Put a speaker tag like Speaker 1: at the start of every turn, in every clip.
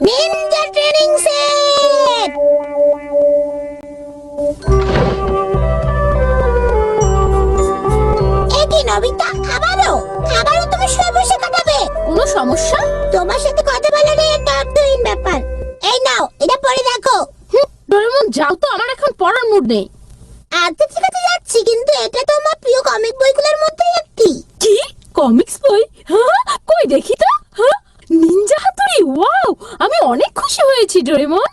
Speaker 1: Ninja training set. একি Nobita, আবারও তুমি শুয়ে বসে কাটাবে?
Speaker 2: কোনো সমস্যা?
Speaker 1: তোমার সাথে কথা বলা নিয়ে একটা অর্থহীন ব্যাপার। এই নাও, এটা পড়ে দেখো।
Speaker 2: ডোরেমন যাও তো, আমার এখন পড়ার মুড নেই।
Speaker 1: আচ্ছা ঠিক আছে, যাচ্ছি, কিন্তু এটা তো আমার প্রিয় কমিক বইগুলোর মধ্যে একটি।
Speaker 2: কি কমিক্স বই? হ্যাঁ কই দেখি তো। হ্যাঁ নিনজা হাতুড়ি, ওয়াও, আমি অনেক খুশি হয়েছি ডোরেমন।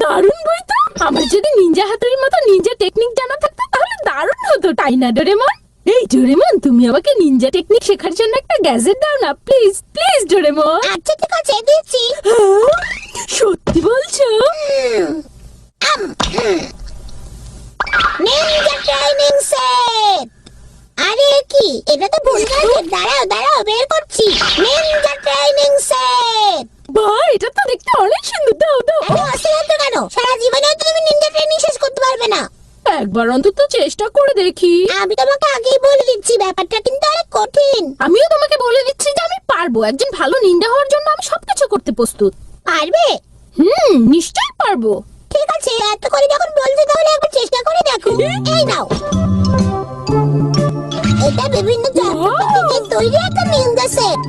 Speaker 2: দারুণ বই তো। আমার যদি নিনজা হাতুড়ির মতো নিনজা টেকনিক জানা থাকতো তাহলে দারুণ হতো, তাই না ডোরেমন? এই ডোরেমন, তুমি আমাকে নিনজা টেকনিক শেখার জন্য একটা গ্যাজেট দাও না প্লিজ, প্লিজ ডোরেমন।
Speaker 1: আচ্ছা ঠিক আছে, দিচ্ছি।
Speaker 2: সত্যি বলছো?
Speaker 1: Ninja training set. আরে কি, এটা তো ভুল গেছে। দাঁড়াও বের করছি। Ninja training set.
Speaker 2: বাহ, এটা তো দেখতে অনেক সুন্দর। দাও দাও।
Speaker 1: ও আসলে এত কেন? সারা জীবনেও তো তুমি নিনজা ট্রেনিং শেষ করতে পারবে না।
Speaker 2: একবার অন্তত চেষ্টা করে দেখি।
Speaker 1: আমি তোমাকে আগেই বলে দিচ্ছি, ব্যাপারটা কিন্তু অনেক কঠিন।
Speaker 2: আমিও তোমাকে বলে দিচ্ছি যে আমি পারবো। একজন ভালো নিন্দা হওয়ার জন্য আমি সবকিছু করতে প্রস্তুত।
Speaker 1: পারবে?
Speaker 2: নিশ্চয়ই পারবো।
Speaker 1: ঠিক আছে, এত করে যখন বলছো তাহলে একবার চেষ্টা করে দেখো। এই নাও, এটা বিভিন্ন যন্ত্রপাতি দিয়ে তৈরি একটা নিনজা সেট।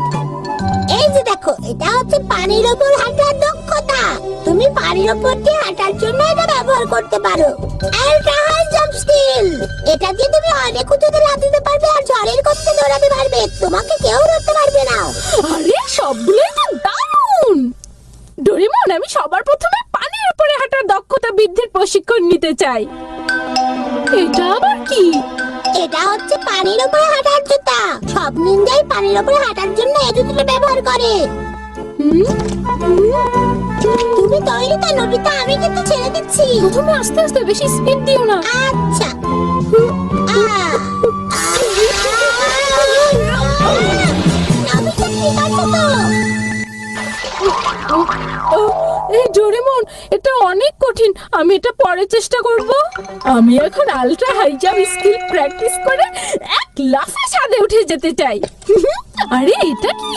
Speaker 1: এই যে দেখো, এটা হচ্ছে পানির ওপর হাঁটার দক্ষতা। তুমি পানির ওপর দিয়ে হাঁটার জন্য এটা ব্যবহার করতে পারো। আল্ট্রা হাই জাম্প স্কিল, এটা দিয়ে তুমি অনেক উঁচুতে লাফ দিতে পারবে আর ঝড়ের গতিতে দৌড়াতে পারবে। তোমাকে কেউ ধরতে পারবে না।
Speaker 2: আরে সবগুলোই তো দারুণ। ডোরেমন, আমি সবার প্রথমে পানির উপরে হাঁটার দক্ষতা বৃদ্ধির প্রশিক্ষণ নিতে চাই। এটা আবার কি?
Speaker 1: এটা হচ্ছে পানির উপরে হাঁটার জুতা। সব নিনজাই পানির উপরে হাঁটার জন্য এই জুতোটা ব্যবহার করে। তুমি তৈরি তো নবিতা? আমি কিন্তু ছেড়ে দিচ্ছি।
Speaker 2: প্রথমে আস্তে আস্তে, বেশি স্পিড দিও না।
Speaker 1: আচ্ছা। নবিতা ঠিক আছে তো?
Speaker 2: এই ডোরেমন, এটা অনেক কঠিন। আমি এটা পরে চেষ্টা করব। আমি এখন ultra high jump skill practice করে এক লাফে ছাদে উঠে যেতে চাই। আরে এটা কি?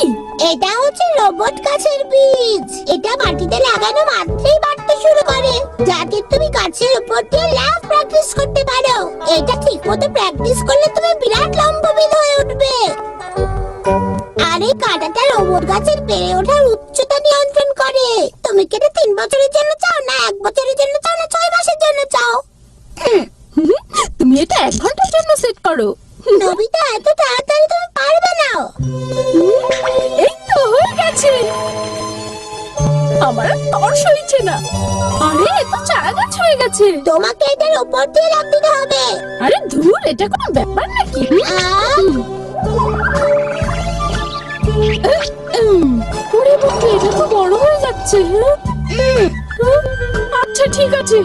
Speaker 1: এটা হচ্ছে রোবট গাছের বীজ। এটা মাটিতে লাগানো মাত্রই বাড়তে শুরু করে, যাতে তুমি গাছের উপর দিয়ে লাফ প্র্যাকটিস করতে পারো। এটা ঠিকমতো প্র্যাকটিস করলে তুমি বিরাট লম্ববিদ হয়ে উঠবে। আর এই কাঁটাটা রোবট গাছের বেড়ে ওঠার উচ্চতা নিয়ন্ত্রণ করে। তুমি কি এটা 3 বছরের জন্য চাও, না 1 বছরের জন্য চাও, না 6 মাসের জন্য চাও?
Speaker 2: তুমি এটা 1 ঘন্টার জন্য সেট করো।
Speaker 1: নবিতা, এত তাড়াতাড়ি তুমি পারবে না।
Speaker 2: এই তো হয়ে গেছে। আমার আর তর সইছে না। আরে এ তো চারা গাছ হয়ে গেছে।
Speaker 1: তোমাকে এটার উপর দিয়ে লাফ দিতে হবে।
Speaker 2: আরে ধুর, এটা কোনো ব্যাপার নাকি? ওরে বাবা, এটা তো বড় হয়ে যাচ্ছে। আচ্ছা ঠিক আছে।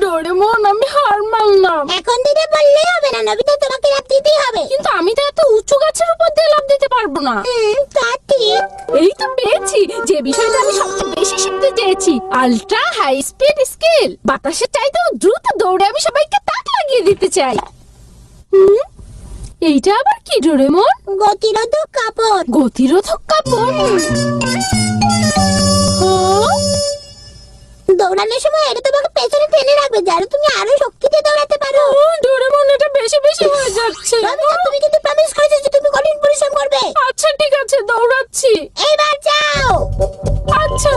Speaker 2: ডোরেমন, আমি হার মানলাম।
Speaker 1: এখন দিতে বললেই হবে না নবিতা, তোমাকে লাফ দিতেই হবে।
Speaker 2: কিন্তু আমি তো এত উঁচু গাছের উপর দিয়ে লাফ দিতে পারবো না।
Speaker 1: তা ঠিক।
Speaker 2: এই তো পেয়েছি যে বিষয়টা আমি সবচেয়ে বেশি শিখতে চেয়েছি, আল্ট্রা হাই স্পিড স্কিল। বাতাসের চাইতেও দ্রুত দৌড়ে আমি সবাইকে তাক লাগিয়ে দিতে চাই। এইটা আবার কি ডোরেমন?
Speaker 1: গতিরোধক কাপড়।
Speaker 2: গতিরোধক কাপড়?
Speaker 1: দৌড়ানোর সময় এটা তোমাকে পেছনে টেনে রাখবে, যাতে তুমি আরো শক্তিতে দৌড়াতে পারো।
Speaker 2: ডোরেমন, এটা বেশি বেশি হয়ে যাচ্ছে।
Speaker 1: নবিতা, তুমি কিন্তু প্রমিস করেছো যে তুমি কঠিন পরিশ্রম করবে।
Speaker 2: আচ্ছা ঠিক আছে, দৌড়াচ্ছি।
Speaker 1: এইবার যাও।
Speaker 2: আচ্ছা।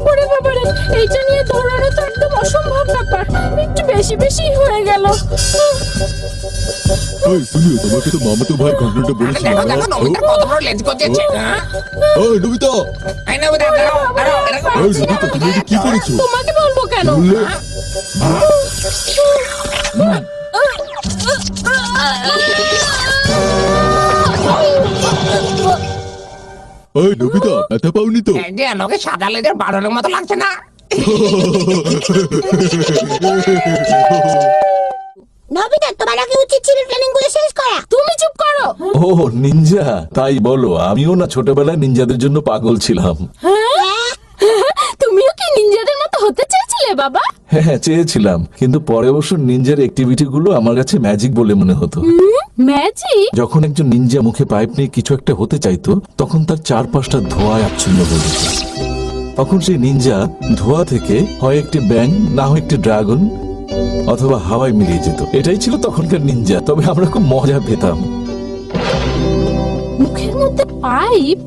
Speaker 2: ওরে বাবারে, এইটা নিয়ে দৌড়ানো তো একদম অসম্ভব ব্যাপার। একটু বেশি বেশি হয়ে গেল।
Speaker 3: ওই শুনিও, তোমাকে তো মামাতো ভাই ঘটনাটা বলেছিলাম।
Speaker 4: দেখো নবিতা কত বড় লেজ করছে।
Speaker 3: ওই নবিতা,
Speaker 4: এই নবিতা, দাঁড়াও এরকম
Speaker 3: ওই নবিতা, তুমি এটা কি করেছো?
Speaker 2: তোমাকে বলবো কেন?
Speaker 3: বললে ওই নবিতা, ব্যথা পাওনি তো?
Speaker 4: এই যে আমাকে সাদা লেজের বাড়ানোর মতো লাগছে না?
Speaker 1: নবিতা, তোমার আগে উচিত ছিল ট্রেনিং গুলো শেষ করা।
Speaker 2: তুমি চুপ করো।
Speaker 5: ও নিনজা, তাই বলো? আমিও না ছোটবেলায় নিনজাদের জন্য পাগল ছিলাম।
Speaker 2: তুমিও কি বাবা?
Speaker 5: হ্যাঁ হ্যাঁ চেয়েছিলাম, কিন্তু পরে অবশ্য নিনজার অ্যাক্টিভিটি গুলো আমার কাছে ম্যাজিক বলে মনে হতো।
Speaker 2: ম্যাজিক?
Speaker 5: যখন একজন নিনজা মুখে পাইপ নিয়ে কিছু একটা হতে চাইতো, তখন তার চারপাশটা ধোঁয়ায় আচ্ছন্ন হয়ে যেত। তখন সেই নিনজা ধোঁয়া থেকে হয় একটি ব্যাং, না হয় একটি ড্রাগন অথবা হাওয়ায় মিলিয়ে যেত। এটাই ছিল তখনকার নিনজা, তবে আমরা খুব মজা পেতাম।
Speaker 2: মুখের মধ্যে পাইপ?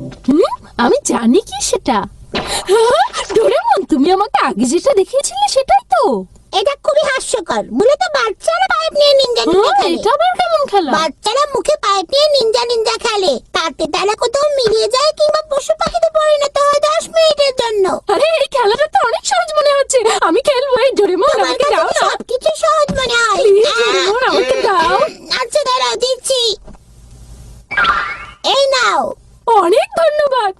Speaker 2: আমি জানি কি সেটা। ডোরেমন, তুমি আমাকে আগে যেটা দেখিয়েছিলে সেটাই তো?
Speaker 1: এটা খুবই হাস্যকর। মূলত বাচ্চারা পাইপ নিয়ে নিনজা নিনজা খেলে।
Speaker 2: এটা আবার কেমন খেলা?
Speaker 1: বাচ্চারা মুখে পাইপ নিয়ে নিনজা নিনজা খেলে, তাতে তারা কোথাও মিলিয়ে যায় কিংবা পশু পাখিতে পরিণত হয় 10 মিনিটের জন্য।
Speaker 2: আরে এই খেলাটা তো অনেক সহজ মনে হচ্ছে, আমি খেলবো। এই ডোরেমন,
Speaker 1: তোমার
Speaker 2: আমাকে
Speaker 1: কাছে
Speaker 2: দাও না।
Speaker 1: সবকিছু সহজ মনে হয়।
Speaker 2: Please, ডোরেমন, আমাকে দাও।
Speaker 1: আচ্ছা দাঁড়াও, দিচ্ছি। এই নাও।
Speaker 2: অনেক ধন্যবাদ।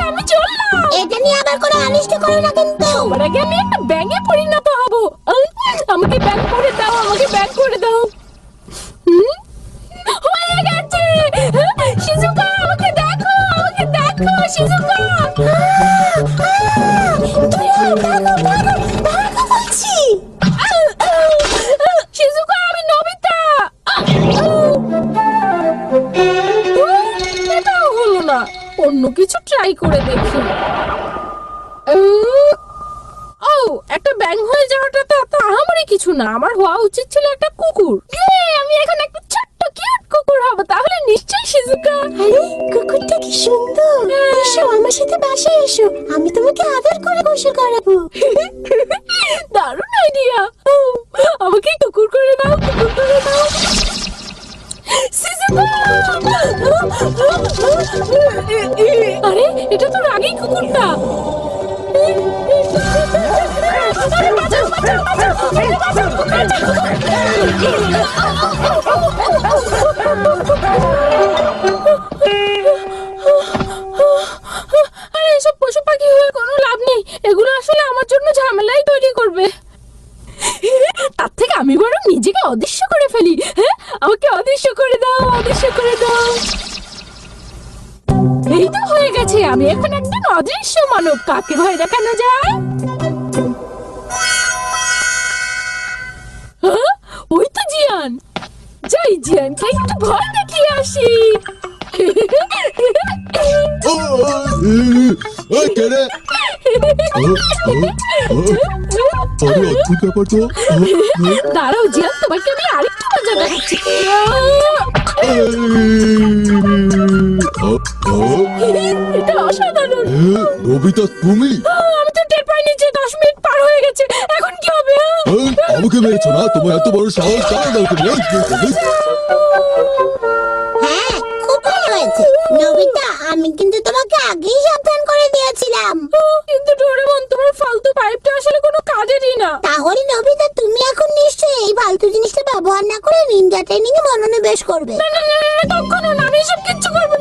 Speaker 2: আমি চললাম।
Speaker 1: এটা নিয়ে আবার কোনো অনিষ্ট করো না কিন্তু।
Speaker 2: সবার আগে আমি একটা ব্যাঙে পরিণত হব। আমাকে ব্যাং করে দাও, আমাকে ব্যাং করে দাও। হয়ে গেছে। শিজুকা, আমাকে দেখো, আমাকে দেখো শিজুকা। শিজুকা, আমি নবিতা। এটাও হলো না, অন্য কিছু ট্রাই করে দেখি। ও, একটা ব্যাং হয়ে যাওয়াটা তো আমারই কিছু না। আমার হওয়া উচিত ছিল একটা কুকুর। আমি এখন একটা ছোট্ট কিউট কুকুর হব, তাহলে নিশ্চয়ই শিজুকা।
Speaker 1: আরে কুকুরটা কি সুন্দর। এসো আমার সাথে বাসায় এসো, আমি তোমাকে আদর করে গোসল করাবো।
Speaker 2: দারুণ আইডিয়া। আমাকে কুকুর করে দাও, কুকুর করে দাও। আরে এটা তো রাগী কুকুরটা। আরে এসব পশু পাখি হয়ে কোনো লাভ নেই, এগুলো আসলে আমার জন্য ঝামেলাই তৈরি করবে। তার থেকে আমি বরং নিজেকে অদৃশ্য করে ফেলি। হ্যাঁ, আমাকে অদৃশ্য করে দাও, অদৃশ্য করে দাও। এই তো হয়ে গেছে, আমি এখন একজন অদৃশ্য মানব। কাকে ভয় দেখানো যায়? ওই তো জিয়ান। যাই জিয়ানকে একটু ভয় দেখিয়ে আসি।
Speaker 3: কে রে? আরে অদ্ভুত ব্যাপার তো।
Speaker 2: দাঁড়াও জিয়ান, তোমাকে আমি আরেকটু মজা দেখাচ্ছি। এটা অসাধারণ।
Speaker 3: নবিতা তুমি?
Speaker 2: আমি তো টের পাইনি যে 10 মিনিট পার হয়ে গেছে। এখন কি হবে?
Speaker 3: আমাকে মেরেছো না? তোমার এত বড় সাহস, দাঁড়াও তুমি।
Speaker 1: হ্যাঁ, খুব ভালো হয়েছে নবিতা। আমি কিন্তু তোমাকে আগেই সাবধান করে দিয়েছিলাম।
Speaker 2: কিন্তু ডোরেমন, তোমার ফালতু পাইপটা আসলে কোনো কাজেরই না।
Speaker 1: তাহলে নবিতা, তুমি এখন নিশ্চয়ই এই ফালতু জিনিসটা ব্যবহার না করে নিনজা ট্রেনিং এ মনোনিবেশ করবে।
Speaker 2: না, কখনো না, আমি এসব কিচ্ছু করবো না।